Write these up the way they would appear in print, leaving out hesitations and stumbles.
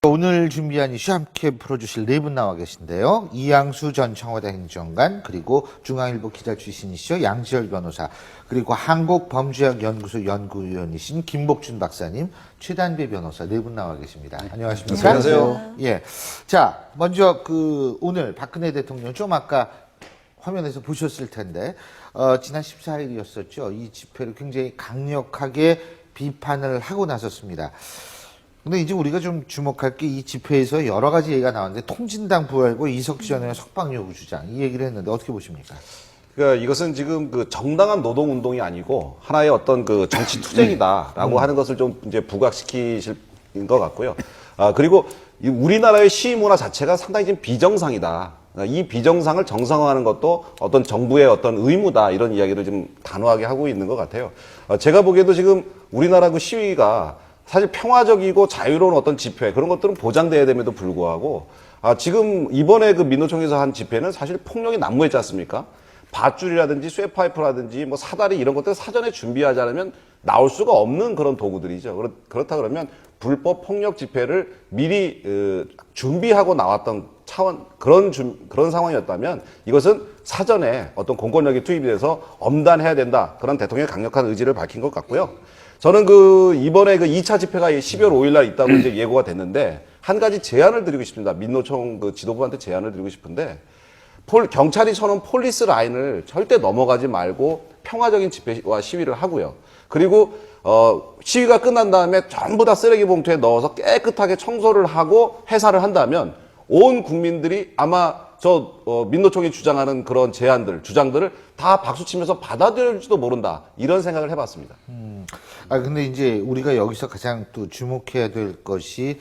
오늘 준비한 이슈 함께 풀어주실 네 분 나와 계신데요. 이양수 전 청와대 행정관, 그리고 중앙일보 기자 출신이시죠. 양지열 변호사, 그리고 한국범죄학연구소 연구위원이신 김복준 박사님, 최단배 변호사 네 분 나와 계십니다. 안녕하십니까? 안녕하세요. 예. 자, 먼저 오늘 박근혜 대통령 좀 아까 화면에서 보셨을 텐데, 지난 14일이었었죠. 이 집회를 굉장히 강력하게 비판을 하고 나섰습니다. 근데 이제 우리가 좀 주목할 게 이 집회에서 여러 가지 얘기가 나왔는데 통진당 부활과 이석기 전 의원 석방 요구 주장 이 얘기를 했는데 어떻게 보십니까? 그러니까 이것은 지금 정당한 노동 운동이 아니고 하나의 어떤 정치 투쟁이다라고 하는 것을 좀 이제 부각시키실 것 같고요. 그리고 우리나라의 시위 문화 자체가 상당히 지금 비정상이다. 이 비정상을 정상화하는 것도 어떤 정부의 어떤 의무다 이런 이야기를 좀 단호하게 하고 있는 것 같아요. 제가 보기에도 지금 우리나라 시위가 사실 평화적이고 자유로운 어떤 집회 그런 것들은 보장돼야 됨에도 불구하고 지금 이번에 민노총에서 한 집회는 사실 폭력이 난무했지 않습니까? 밧줄이라든지 쇠파이프라든지 뭐 사다리 이런 것들 사전에 준비하지 않으면 나올 수가 없는 그런 도구들이죠. 그렇다 그러면 불법 폭력 집회를 미리 준비하고 나왔던 차원 그런 상황이었다면 이것은 사전에 어떤 공권력이 투입이 돼서 엄단해야 된다. 그런 대통령의 강력한 의지를 밝힌 것 같고요. 저는 이번에 2차 집회가 12월 5일 날 있다고 이제 예고가 됐는데 한 가지 제안을 드리고 싶습니다. 민노총 지도부한테 제안을 드리고 싶은데 경찰이 쳐놓은 폴리스 라인을 절대 넘어가지 말고 평화적인 집회와 시위를 하고요. 그리고 시위가 끝난 다음에 전부 다 쓰레기 봉투에 넣어서 깨끗하게 청소를 하고 해산을 한다면 온 국민들이 아마 민노총이 주장하는 그런 주장들을 다 박수치면서 받아들일지도 모른다. 이런 생각을 해봤습니다. 근데 이제 우리가 여기서 가장 또 주목해야 될 것이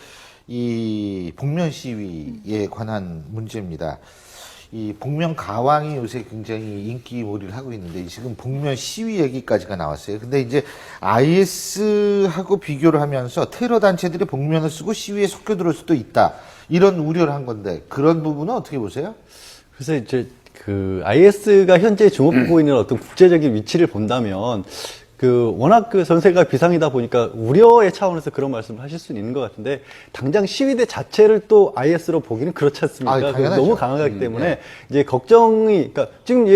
이 복면 시위에 관한 문제입니다. 이 복면 가왕이 요새 굉장히 인기몰이를 하고 있는데 지금 복면 시위 얘기까지가 나왔어요. 근데 이제 IS하고 비교를 하면서 테러 단체들이 복면을 쓰고 시위에 섞여 들어올 수도 있다. 이런 우려를 한 건데 그런 부분은 어떻게 보세요? 그래서 이제 IS가 현재 주목하고 있는 어떤 국제적인 위치를 본다면 워낙 전세가 비상이다 보니까 우려의 차원에서 그런 말씀을 하실 수는 있는 것 같은데 당장 시위대 자체를 또 IS로 보기는 그렇지 않습니까? 너무 강하기 때문에 네. 이제 걱정이, 그러니까 지금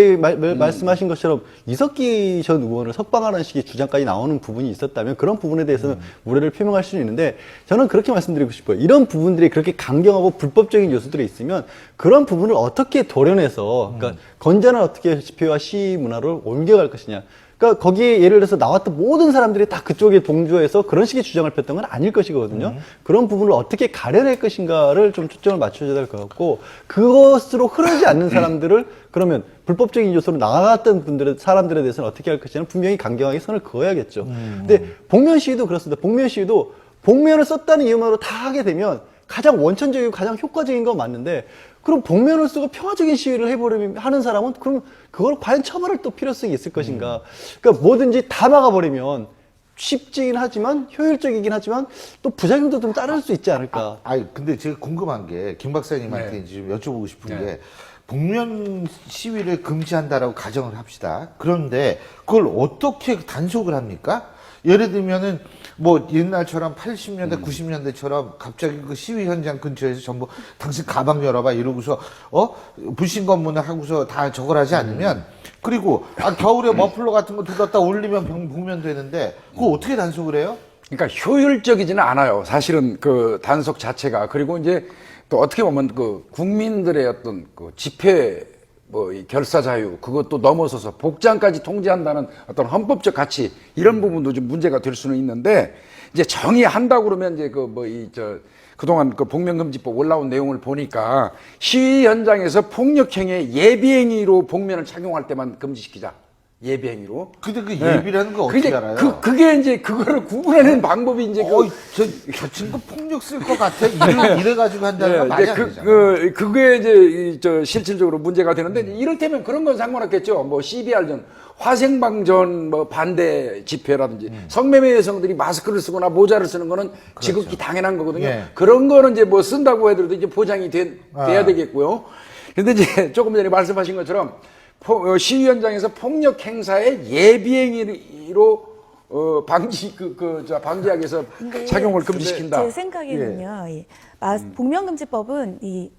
말씀하신 것처럼 이석기 전 의원을 석방하라는 식의 주장까지 나오는 부분이 있었다면 그런 부분에 대해서는 우려를 표명할 수는 있는데 저는 그렇게 말씀드리고 싶어요. 이런 부분들이 그렇게 강경하고 불법적인 요소들이 있으면 그런 부분을 어떻게 도려내서 그러니까 건전한 어떻게 집회와 시위 문화로 옮겨갈 것이냐. 그러니까 거기에 예를 들어서 나왔던 모든 사람들이 다 그쪽에 동조해서 그런 식의 주장을 폈던 건 아닐 것이거든요. 그런 부분을 어떻게 가려낼 것인가를 좀 초점을 맞춰야 될 것 같고 그것으로 흐르지 않는 사람들을 그러면 불법적인 요소로 나갔던 사람들에 대해서는 어떻게 할 것이냐는 분명히 강경하게 선을 그어야겠죠. 근데 복면 시위도 그렇습니다. 복면 시위도 복면을 썼다는 이유만으로 다 하게 되면 가장 원천적이고 가장 효과적인 건 맞는데 그럼 복면을 쓰고 평화적인 시위를 해버리면 하는 사람은 그럼 그걸 과연 처벌할 또 필요성이 있을 것인가? 그러니까 뭐든지 다 막아버리면 쉽지긴 하지만 효율적이긴 하지만 또 부작용도 좀 따를 수 있지 않을까? 근데 제가 궁금한 게 김 박사님한테 이제 좀 여쭤보고 싶은 게 복면 시위를 금지한다라고 가정을 합시다. 그런데 그걸 어떻게 단속을 합니까? 예를 들면은 뭐 옛날처럼 80년대, 90년대처럼 갑자기 시위 현장 근처에서 전부 당신 가방 열어봐 이러고서 불신 검문을 하고서 다 저걸 하지 않으면 그리고 겨울에 머플러 같은 거 들었다 올리면 복면 되는데 그거 어떻게 단속을 해요? 그러니까 효율적이지는 않아요. 사실은 단속 자체가. 그리고 이제 또 어떻게 보면 국민들의 어떤 집회 이 결사 자유 그것도 넘어서서 복장까지 통제한다는 어떤 헌법적 가치 이런 부분도 좀 문제가 될 수는 있는데 이제 정의한다고 그러면 이제 그동안 복면금지법 올라온 내용을 보니까 시위 현장에서 폭력행위의 예비행위로 복면을 착용할 때만 금지시키자. 예비행위로. 근데 예비라는 거 어떻게 알아요? 그게 이제 그거를 구분하는 방법이 이제 저 친구 폭력 쓸 것 같아. 이래가지고 한다는 건 말이 안 되잖아요. 그게 이제 실질적으로 문제가 되는데 이를테면 그런 건 상관없겠죠. 뭐 CBR 전 화생방전 반대 집회라든지 성매매 여성들이 마스크를 쓰거나 모자를 쓰는 거는 지극히 당연한 거거든요. 네. 그런 거는 이제 뭐 쓴다고 해도 이제 보장이 돼야 되겠고요. 근데 이제 조금 전에 말씀하신 것처럼 시위 현장에서 폭력 행사의 예비행위로 방지하기 위해서 착용을 금지시킨다. 제 생각에는요, 복면금지법은 이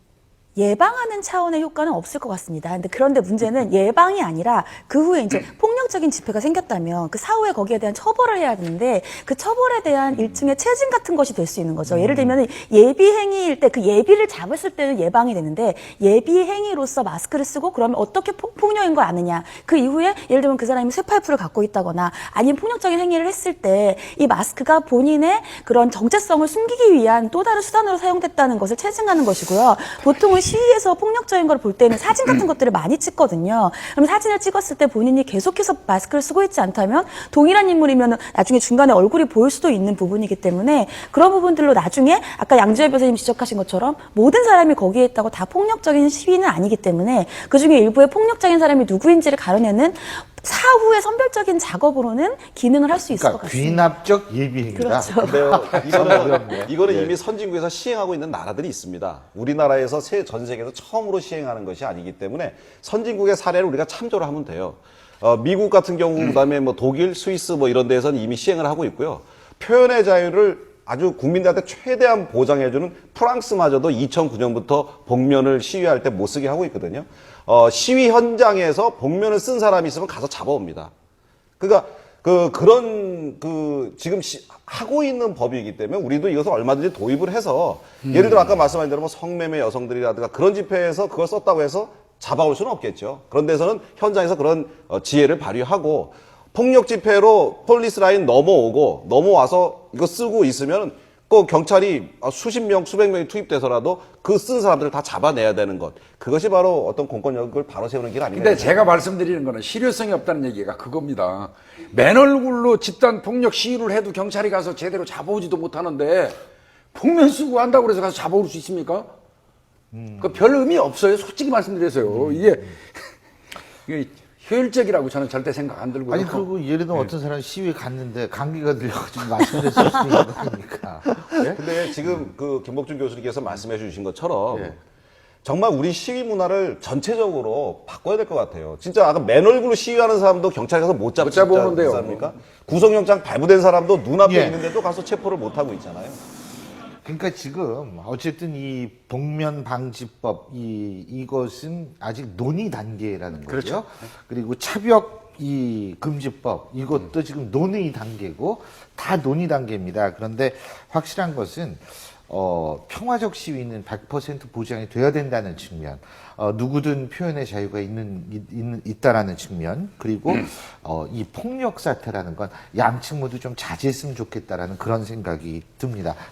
예방하는 차원의 효과는 없을 것 같습니다. 그런데 문제는 예방이 아니라 그 후에 이제 폭력적인 집회가 생겼다면 그 사후에 거기에 대한 처벌을 해야 되는데 그 처벌에 대한 일종의 체증 같은 것이 될 수 있는 거죠. 예를 들면 예비 행위일 때 그 예비를 잡았을 때는 예방이 되는데 예비 행위로서 마스크를 쓰고 그러면 어떻게 폭력인 걸 아느냐. 그 이후에 예를 들면 그 사람이 쇠파이프를 갖고 있다거나 아니면 폭력적인 행위를 했을 때 이 마스크가 본인의 그런 정체성을 숨기기 위한 또 다른 수단으로 사용됐다는 것을 체증하는 것이고요. 보통은 시위에서 폭력적인 걸 볼 때는 사진 같은 것들을 많이 찍거든요. 그럼 사진을 찍었을 때 본인이 계속해서 마스크를 쓰고 있지 않다면 동일한 인물이면 나중에 중간에 얼굴이 보일 수도 있는 부분이기 때문에 그런 부분들로 나중에 아까 양지열 변호사님 지적하신 것처럼 모든 사람이 거기에 있다고 다 폭력적인 시위는 아니기 때문에 그중에 일부의 폭력적인 사람이 누구인지를 가려내는 사후의 선별적인 작업으로는 기능을 할 수 있을 것 그러니까 같습니다. 귀납적 예비행위다. 그렇죠. 근데요, 이거는 이미 선진국에서 시행하고 있는 나라들이 있습니다. 우리나라에서 전 세계에서 처음으로 시행하는 것이 아니기 때문에 선진국의 사례를 우리가 참조를 하면 돼요. 미국 같은 경우, 그다음에 뭐 독일, 스위스 뭐 이런 데에서는 이미 시행을 하고 있고요. 표현의 자유를 아주 국민들한테 최대한 보장해주는 프랑스마저도 2009년부터 복면을 시위할 때 못 쓰게 하고 있거든요. 시위 현장에서 복면을 쓴 사람이 있으면 가서 잡아옵니다. 그러니까 지금 하고 있는 법이기 때문에 우리도 이것을 얼마든지 도입을 해서 예를 들어 아까 말씀하신 대로 뭐 성매매 여성들이라든가 그런 집회에서 그걸 썼다고 해서 잡아올 수는 없겠죠. 그런 데서는 현장에서 그런 지혜를 발휘하고 폭력 집회로 폴리스 라인 넘어와서 이거 쓰고 있으면 꼭 경찰이 수십 명, 수백 명이 투입돼서라도 그 쓴 사람들을 다 잡아내야 되는 것. 그것이 바로 어떤 공권력을 바로 세우는 길 아닌가. 근데 제가 말씀드리는 거는 실효성이 없다는 얘기가 그겁니다. 맨 얼굴로 집단 폭력 시위를 해도 경찰이 가서 제대로 잡아오지도 못하는데 복면 쓰고 한다고 그래서 가서 잡아올 수 있습니까? 그 별 의미 없어요. 솔직히 말씀드려서요. 이게 효율적이라고 저는 절대 생각 안 들고요. 아니 그리고 예를 들면 어떤 사람이 시위에 갔는데 감기가 들려가지고 마스크를 쓸 수 있는 거 아닙니까? 예? 근데 지금 그 김복준 교수님께서 말씀해 주신 것처럼 예. 정말 우리 시위 문화를 전체적으로 바꿔야 될 것 같아요. 진짜 아까 맨 얼굴로 시위하는 사람도 경찰 가서 못 잡아오는데요. 않습니까? 구속영장 발부된 사람도 눈앞에 예. 있는데도 가서 체포를 못 하고 있잖아요. 그러니까 지금 어쨌든 이 복면 방지법 이것은 아직 논의 단계라는 거죠. 그렇죠. 그리고 차벽 이 금지법 이것도 지금 논의 단계고 다 논의 단계입니다. 그런데 확실한 것은 평화적 시위는 100% 보장이 돼야 된다는 측면, 누구든 표현의 자유가 있다라는 측면, 그리고 이 폭력 사태라는 건 양측 모두 좀 자제했으면 좋겠다라는 그런 생각이 듭니다.